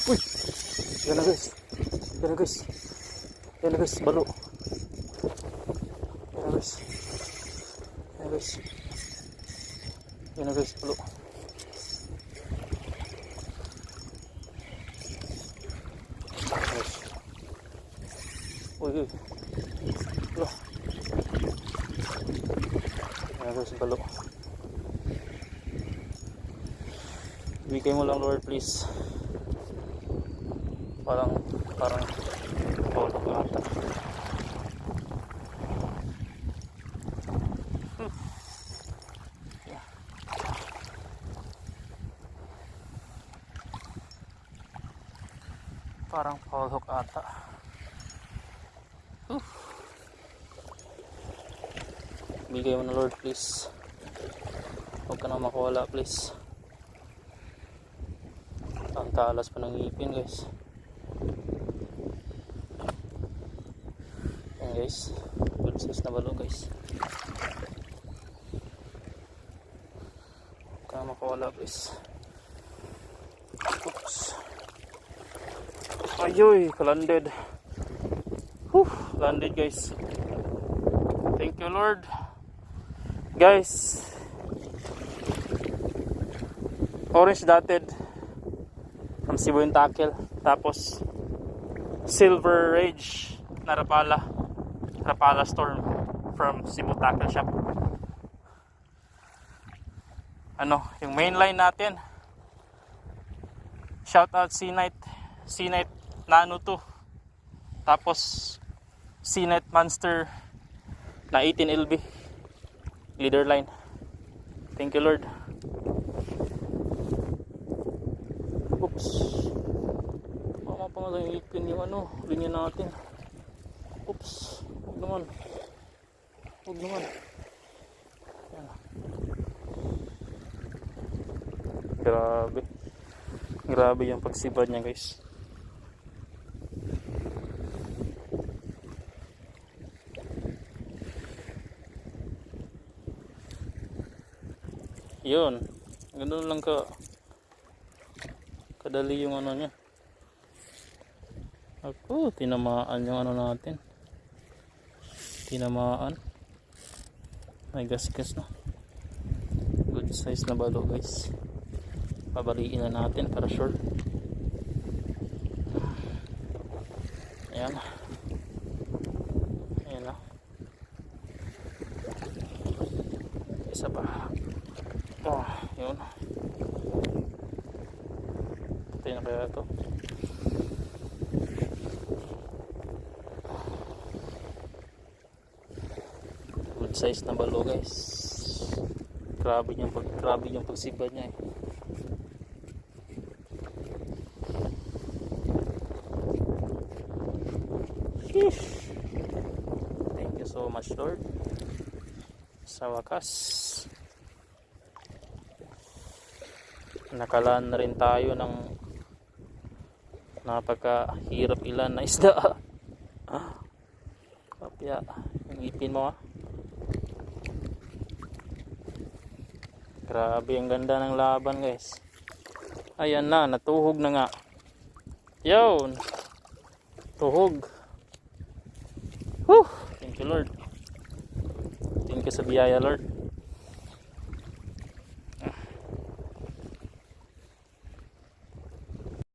Uy! Yan na guys. Yan na guys. Yan na guys, balo. Yan na guys. Yan na guys. Yan na guys, balo. Guys. Uy, uy. Balo. Yan na guys, balo. Bigay mo lang Lord please. Parang tulog ata. Yeah. Parang tulog ata. Bigay mo na Lord please. Huwag ka na makawala please. Ang talas pa ng ngipin guys. Ayan guys, good size na balo guys. Huwag ka makawala please. Oops. Ayoy, landed. Landed guys. Thank you Lord. Guys, orange dotted from Cebu yung tackle, tapos silver rage na Rapala storm from Cebu Tackle Shop. Ano yung main line natin, shout out C-Night Nano 2, tapos C-Night Monster na 18 LB leader line. Thank you Lord. Oops. Tama pa nga yung ipin yung linya natin. Oops. Huwag naman. Yan. Grabe yung pagsibad niya guys. Yun. Ganun lang kadali yung niya. Ako, tinamaan yung natin. Tinamaan. May gasgas na. Good size na balo guys. Pabaliin na natin para sure. Ayan. Ayan na. Isa pa. Oh, yun. Patay na kaya ito. Good size na balo guys. Grabe yung pagsibad niya eh. Thank you so much Lord. Sa wakas nakalaan na rin tayo ng napakahirap ilan na isda. Kapya yung ipin mo Grabe ang ganda ng laban guys. Ayan na, natuhog na nga. Yun, tuhog. Thank you Lord. Thank you sa biyaya Lord.